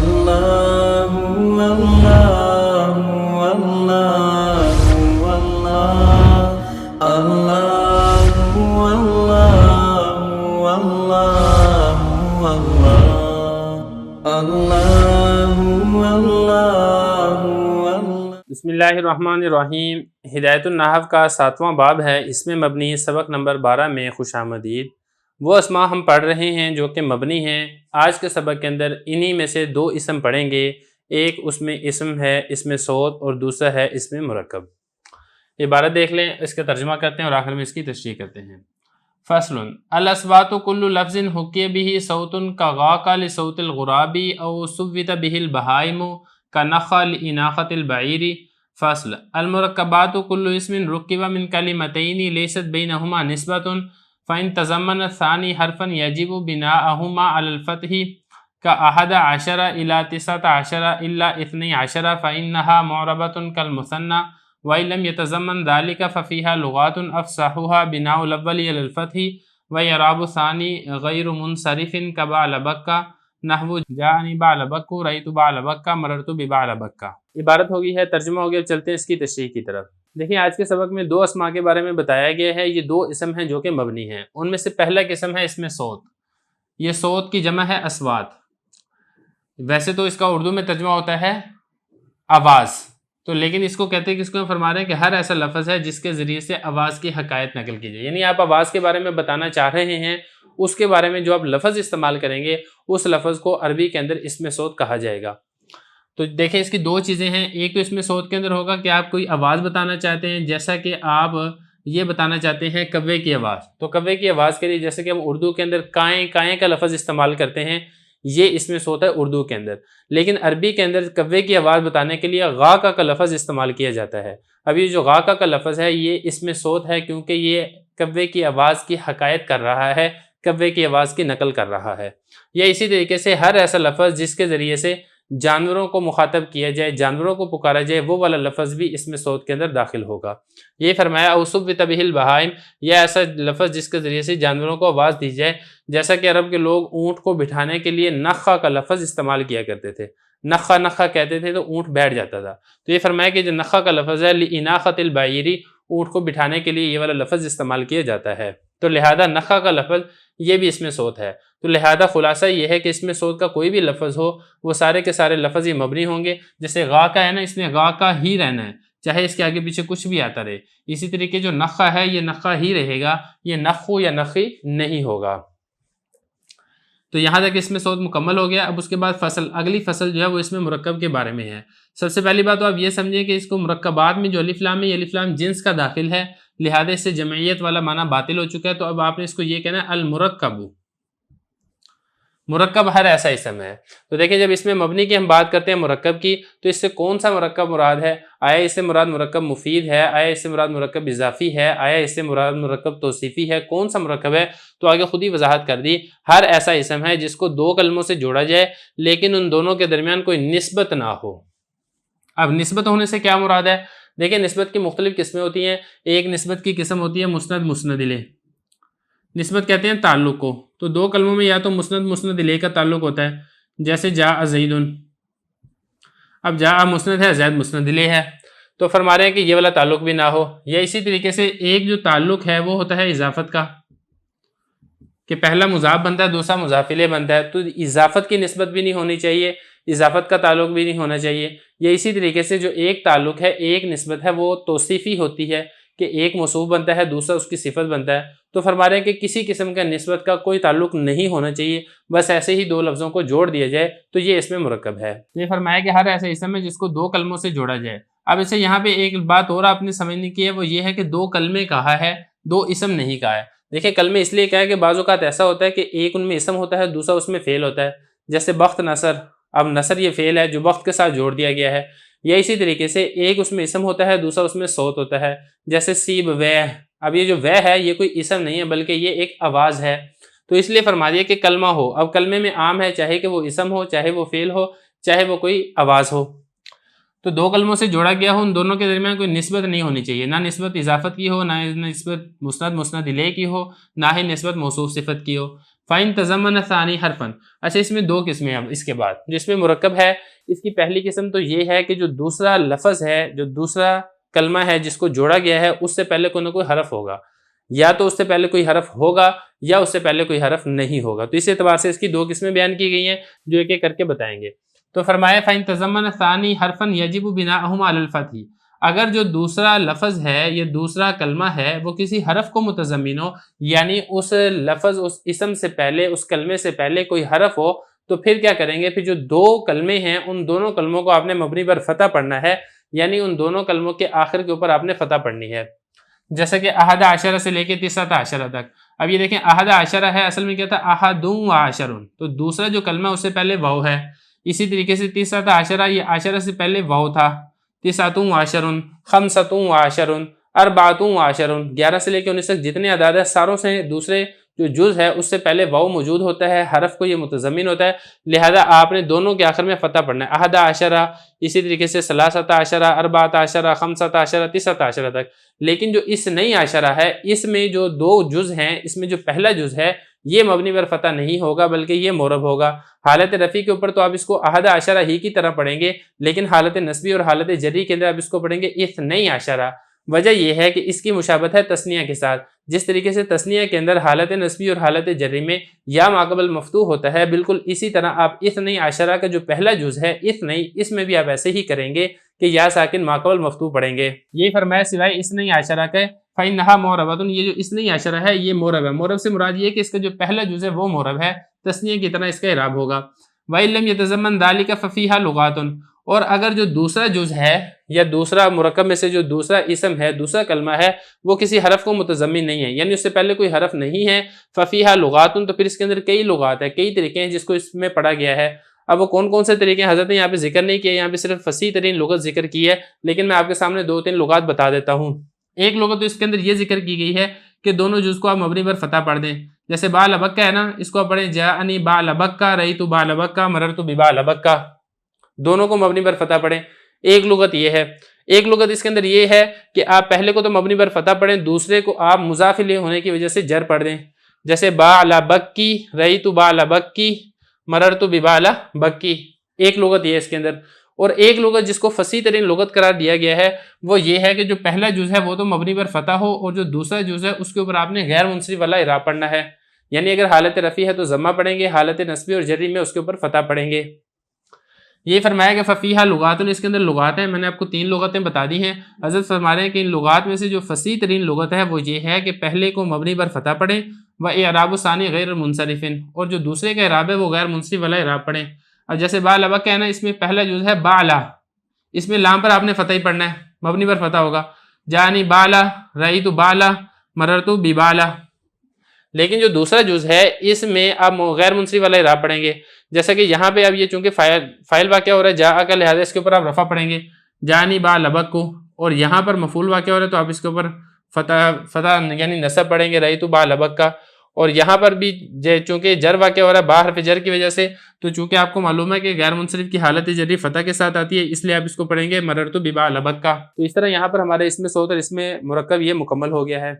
اللہ اللہ اللہ اللہ اللہ اللہ۔ بسم اللہ الرحمن الرحیم۔ ہدایت النحو کا 7واں باب ہے، اس میں مبنی سبق نمبر 12 میں خوش آمدید۔ وہ اسماء ہم پڑھ رہے ہیں جو کہ مبنی ہیں۔ آج کے سبق کے اندر انہی میں سے 2 اسم پڑھیں گے، ایک اس میں اسم ہے اسم صوت اور دوسرا ہے اسم مرکب۔ عبارت دیکھ لیں، اس کا ترجمہ کرتے ہیں اور آخر میں اس کی تشریح کرتے ہیں۔ فصل الاصوات کل لفظ حکی به صوت کغاک لصوت الغراب او صوت به البہائم کنخ لاناخۃ البعیر۔ فصل المرکبات کل اسم رکب من کلمتین لیست بینہما نسبۃ فإن تضمن الثانی حرفا یجب بناءہما علی الفتح كأحد عشر إلى 19 إلا 12 فإنها معربة كالمثنى وإن لم يتضمن ذلك ففيها لغات أفصحها بناء الأول على الفتح وإعراب الثاني غير منصرف كبعل بكة نحو جاءني بعل بكة رأيت بعل بكة مررت ببعل بكة۔ عبارت ہوگی ہے، ترجمہ ہو گیا، چلتے ہیں اس کی تشریح کی طرف۔ دیکھیں آج کے سبق میں 2 اسماء کے بارے میں بتایا گیا ہے۔ یہ 2 اسم ہیں جو کہ مبنی ہیں۔ ان میں سے پہلا قسم ہے اسم صوت۔ یہ صوت کی جمع ہے اصوات۔ ویسے تو اس کا اردو میں ترجمہ ہوتا ہے آواز، تو لیکن اس کو کہتے ہیں کہ اس کو فرما رہے ہیں کہ ہر ایسا لفظ ہے جس کے ذریعے سے آواز کی حکایت نقل کی جائے، یعنی آپ آواز کے بارے میں بتانا چاہ رہے ہیں، اس کے بارے میں جو آپ لفظ استعمال کریں گے اس لفظ کو عربی کے اندر اسم صوت کہا جائے گا۔ تو دیکھیں اس کی 2 چیزیں ہیں، ایک تو اس میں صوت کے اندر ہوگا کہ آپ کوئی آواز بتانا چاہتے ہیں، جیسا کہ آپ یہ بتانا چاہتے ہیں کوے کی آواز، تو کوے کی آواز کے لیے جیسے کہ ہم اردو کے اندر کائیں کائیں کا لفظ استعمال کرتے ہیں، یہ اس میں صوت ہے اردو کے اندر، لیکن عربی کے اندر کوے کی آواز بتانے کے لیے غا کا لفظ استعمال کیا جاتا ہے۔ اب یہ جو غا کا لفظ ہے یہ اس میں صوت ہے کیونکہ یہ کوے کی آواز کی حکایت کر رہا ہے، کوے کی آواز کی نقل کر رہا ہے۔ یا اسی طریقے سے ہر ایسا لفظ جس کے ذریعے سے جانوروں کو مخاطب کیا جائے، جانوروں کو پکارا جائے، وہ والا لفظ بھی اس میں صوت کے اندر داخل ہوگا۔ یہ فرمایا او صوت به البہائم، یہ ایسا لفظ جس کے ذریعے سے جانوروں کو آواز دی جائے، جیسا کہ عرب کے لوگ اونٹ کو بٹھانے کے لیے نخا کا لفظ استعمال کیا کرتے تھے، نخا نخا کہتے تھے تو اونٹ بیٹھ جاتا تھا۔ تو یہ فرمایا کہ جو نخا کا لفظ ہے لاناخۃ البعیر، اونٹ کو بٹھانے کے لیے یہ والا لفظ استعمال کیا جاتا ہے، تو لہذا نخا کا لفظ یہ بھی اس میں صوت ہے۔ تو لہذا خلاصہ یہ ہے کہ اس میں صوت کا کوئی بھی لفظ ہو وہ سارے کے سارے لفظ ہی مبنی ہوں گے۔ جیسے غا کا ہے نا، اس نے غا کا ہی رہنا ہے، چاہے اس کے آگے پیچھے کچھ بھی آتا رہے۔ اسی طریقے جو نخا ہے یہ نخا ہی رہے گا، یہ نخو یا نخی نہیں ہوگا۔ تو یہاں تک اس میں صوت مکمل ہو گیا۔ اب اس کے بعد فصل، اگلی فصل جو ہے وہ اس میں مرکب کے بارے میں ہے۔ سب سے پہلی بات تو آپ یہ سمجھیں کہ اس کو مرکبات میں جو الف لام ہے، یہ الف لام جنس کا داخل ہے، لہذا اس سے جمعیت والا معنی باطل ہو چکا ہے۔ تو اب آپ نے اس کو یہ کہنا ہے المرکب، مرکب ہر ایسا اسم ہے۔ تو دیکھیں جب اس میں مبنی کی ہم بات کرتے ہیں مرکب کی، تو اس سے کون سا مرکب مراد ہے؟ آیا اس سے مراد مرکب مفید ہے؟ آیا اس سے مراد مرکب اضافی ہے؟ آیا اس سے مراد مرکب توصیفی ہے؟ کون سا مرکب ہے؟ تو آگے خود ہی وضاحت کر دی، ہر ایسا اسم ہے جس کو 2 کلموں سے جوڑا جائے لیکن ان دونوں کے درمیان کوئی نسبت نہ ہو۔ اب نسبت ہونے سے کیا مراد ہے؟ دیکھیں نسبت کی مختلف قسمیں ہوتی ہیں۔ ایک نسبت کی قسم ہوتی ہے مسند مسند الیہ، نسبت کہتے ہیں تعلق کو۔ تو 2 کلموں میں یا تو مسند مسند الیہ کا تعلق ہوتا ہے، جیسے جاء زید، اب جاء مسند ہے، زید مسند الیہ ہے، تو فرما رہے ہیں کہ یہ والا تعلق بھی نہ ہو۔ یا اسی طریقے سے ایک جو تعلق ہے وہ ہوتا ہے اضافت کا، کہ پہلا مضاف بنتا ہے دوسرا مضاف الیہ بنتا ہے، تو اضافت کی نسبت بھی نہیں ہونی چاہیے، اضافت کا تعلق بھی نہیں ہونا چاہیے۔ یا اسی طریقے سے جو ایک تعلق ہے، ایک نسبت ہے، وہ توصیفی ہوتی ہے کہ ایک موصوف بنتا ہے دوسرا اس کی صفت بنتا ہے۔ تو فرما رہے ہیں کہ کسی قسم کا نسبت کا کوئی تعلق نہیں ہونا چاہیے، بس ایسے ہی 2 لفظوں کو جوڑ دیا جائے تو یہ اس میں مرکب ہے۔ یہ فرمایا کہ ہر ایسا اسم ہے جس کو 2 کلموں سے جوڑا جائے۔ اب اسے یہاں پہ ایک بات اور آپ نے سمجھنے کی ہے، وہ یہ ہے کہ 2 کلمے کہا ہے، 2 اسم نہیں کہا ہے۔ دیکھیں کلمے اس لیے کہا ہے کہ بعض اوقات ایسا ہوتا ہے کہ ایک ان میں اسم ہوتا ہے دوسرا اس میں فعل ہوتا ہے، جیسے بخت نصر، اب نصر یہ فعل ہے جو بخت کے ساتھ جوڑ دیا گیا ہے۔ یا اسی طریقے سے ایک اس میں اسم ہوتا ہے دوسرا اس میں صوت ہوتا ہے، جیسے سیب وے، اب یہ جو وے ہے یہ کوئی اسم نہیں ہے بلکہ یہ ایک آواز ہے، تو اس لیے فرما دیا کہ کلمہ ہو۔ اب کلمے میں عام ہے چاہے کہ وہ اسم ہو، چاہے وہ فعل ہو، چاہے وہ کوئی آواز ہو، تو 2 کلموں سے جوڑا گیا ہو، ان دونوں کے درمیان کوئی نسبت نہیں ہونی چاہیے، نہ نسبت اضافت کی ہو، نہ نسبت مسند مسند الیہ کی ہو، نہ ہی نسبت موصوف صفت کی ہو۔ فَإِن تَضَمَّنَ ثَانِي حرفن، اچھا اس میں دو قسمیں ہیں اب اس کے بعد جس میں مرکب ہے. اس کی پہلی قسم تو یہ ہے کہ جو دوسرا لفظ ہے، جو دوسرا کلمہ ہے جس کو جوڑا گیا ہے، اس سے پہلے کوئی نہ کوئی حرف ہوگا، یا تو اس سے پہلے کوئی حرف ہوگا یا اس سے پہلے کوئی حرف نہیں ہوگا. تو اس اعتبار سے اس کی دو قسمیں بیان کی گئی ہیں جو ایک ایک کر کے بتائیں گے. تو فرمایا فَإِن تَضَمَّنَ ثَانِي حرفن يَجِبُ بِنَاؤُهُ عَلَى الْفَتْحِ، اگر جو دوسرا لفظ ہے یا دوسرا کلمہ ہے وہ کسی حرف کو متضمن ہو، یعنی اس لفظ اس اسم سے پہلے اس کلمے سے پہلے کوئی حرف ہو، تو پھر کیا کریں گے؟ پھر جو دو کلمے ہیں ان دونوں کلموں کو آپ نے مبنی پر فتح پڑھنا ہے، یعنی ان دونوں کلموں کے آخر کے اوپر آپ نے فتح پڑھنی ہے. جیسا کہ احد عشرہ سے لے کے تسعۃ عشرہ تک. اب یہ دیکھیں احد عشرہ ہے، اصل میں کیا تھا؟ احد و عشرون، تو دوسرا جو کلمہ اس سے پہلے واو ہے. اسی طریقے سے تسعۃ عشرہ، یہ عشرہ سے پہلے واو تھا. تسعۃ و عشرون، خمسۃ و عشرون، اربعۃ و عشرون، 11 سے لے کے 19 تک جتنے اعداد ہیں ساروں سے دوسرے جو جز ہے اس سے پہلے واو موجود ہوتا ہے، حرف کو یہ متضمن ہوتا ہے، لہذا آپ نے دونوں کے آخر میں فتح پڑھنا ہے. احد عشرہ، اسی طریقے سے ثلاثۃ عشرہ، اربعۃ عشرہ، خمسۃ عشرہ، تسعۃ عشرہ تک. لیکن جو اس نئی عشرہ ہے اس میں جو دو جز ہیں، اس میں جو پہلا جز ہے یہ مبنی پر فتح نہیں ہوگا بلکہ یہ مورب ہوگا. حالت رفیع کے اوپر تو آپ اس کو احد عشرہ ہی کی طرح پڑھیں گے، لیکن حالت نسبی اور حالت جری کے اندر آپ اس کو پڑھیں گے اثنی عشرہ. وجہ یہ ہے کہ اس کی مشابہت ہے تثنیہ کے ساتھ. جس طریقے سے تثنیہ کے اندر حالت نسبی اور حالت جری میں یا ماقبل مفتوح ہوتا ہے، بالکل اسی طرح آپ اثنی عشرہ کا جو پہلا جز ہے اثنی، اس میں بھی آپ ایسے ہی کریں گے کہ یا ساکن ماقبل مفتوح پڑھیں گے. یہ فرمایا سوائے اثنی عشرہ کے فَإِنَّهَا مُعْرَبَةٌ، یہ جو اثنی عشرہ ہے یہ مورب ہے. مورب سے مراد یہ کہ اس کا جو پہلا جز ہے وہ مورب ہے، تثنیہ کی طرح اس کا اعراب ہوگا. وَإِن لَّمْ يَتَضَمَّن ذَلِكَ فَفِيهَا لُغَاتٌ، اور اگر جو دوسرا جز ہے یا دوسرا مرکب میں سے جو دوسرا اسم ہے، دوسرا کلمہ ہے، وہ کسی حرف کو متضمن نہیں ہے، یعنی اس سے پہلے کوئی حرف نہیں ہے، فَفِيهَا لُغَاتٌ، تو پھر اس کے اندر کئی لغات ہیں، کئی طریقے ہیں جس کو اس میں پڑھا گیا ہے. اب وہ کون کون سے طریقے ہیں حضرت نے یہاں پہ ذکر نہیں کیا، یہاں پہ صرف فصیح ترین لغت ذکر کی ہے، لیکن میں آپ کے سامنے دو تین لغات بتا دیتا ہوں. ایک لغت تو اس کے اندر یہ ذکر کی گئی ہے کہ دونوں جز کو آپ مبنی پر فتح پڑھ دیں. جیسے با لبکا ہے نا، اس کو آپ پڑھیں جاءنی با لبکا، رأیت با لبکا، مررت ببا لبکا، دونوں کو مبنی پر فتح پڑھیں. ایک لغت یہ ہے. ایک لغت اس کے اندر یہ ہے کہ آپ پہلے کو تو مبنی پر فتح پڑھیں، دوسرے کو آپ مضاف الیہ ہونے کی وجہ سے جر پڑھ دیں. جیسے با لبکی، رأیت با لبکی، مررت ببا لبکی. ایک لغت یہ ہے اس کے اندر. اور ایک لغت جس کو فصیح ترین لغت قرار دیا گیا ہے وہ یہ ہے کہ جو پہلا جز ہے وہ تو مبنی پر فتح ہو، اور جو دوسرا جز ہے اس کے اوپر آپ نے غیر منصرف والا اعراب پڑھنا ہے. یعنی اگر حالت رفیع ہے تو ضمہ پڑھیں گے، حالت نصبی اور جری میں اس کے اوپر فتح پڑھیں گے. یہ فرمایا کہ ففیہا لغات، اس کے اندر لغات ہیں. میں نے آپ کو 3 لغتیں بتا دی ہیں. حضرت فرما رہے ہیں کہ ان لغات میں سے جو فصیح ترین لغت ہے وہ یہ ہے کہ پہلے کو مبنی پر فتح پڑھیں، و اعراب ثانی غیر منصرف، اور جو دوسرے کا اعراب ہے وہ غیر منصرف والا اعراب پڑھیں. اب جیسے با لبک ہے نا، اس میں پہلا جز ہے بالا، اس میں لام پر آپ نے فتح ہی پڑھنا ہے، مبنی پر فتح ہوگا. جانی بالا، رأیت بالا، مررت ببالا. لیکن جو دوسرا جز ہے اس میں آپ غیر منصرف والا اعراب پڑھیں گے. جیسا کہ یہاں پہ اب یہ چونکہ فاعل واقع ہو رہا ہے جا کا، لہٰذا اس کے اوپر آپ رفع پڑھیں گے جانی با لبک کو، اور یہاں پر مفعول واقع ہو رہا ہے تو آپ اس کے اوپر فتح یعنی نصب پڑھیں گے رأیت با لبک کا. اور یہاں پر بھی چونکہ جر واقع ہو رہا ہے با حرف جر کی وجہ سے، تو چونکہ آپ کو معلوم ہے کہ غیر منصرف کی حالت جری فتح کے ساتھ آتی ہے، اس لیے آپ اس کو پڑھیں گے مررت ببا لبک کا. تو اس طرح یہاں پر ہمارے اس میں صوت اور اس میں مرکب یہ مکمل ہو گیا ہے.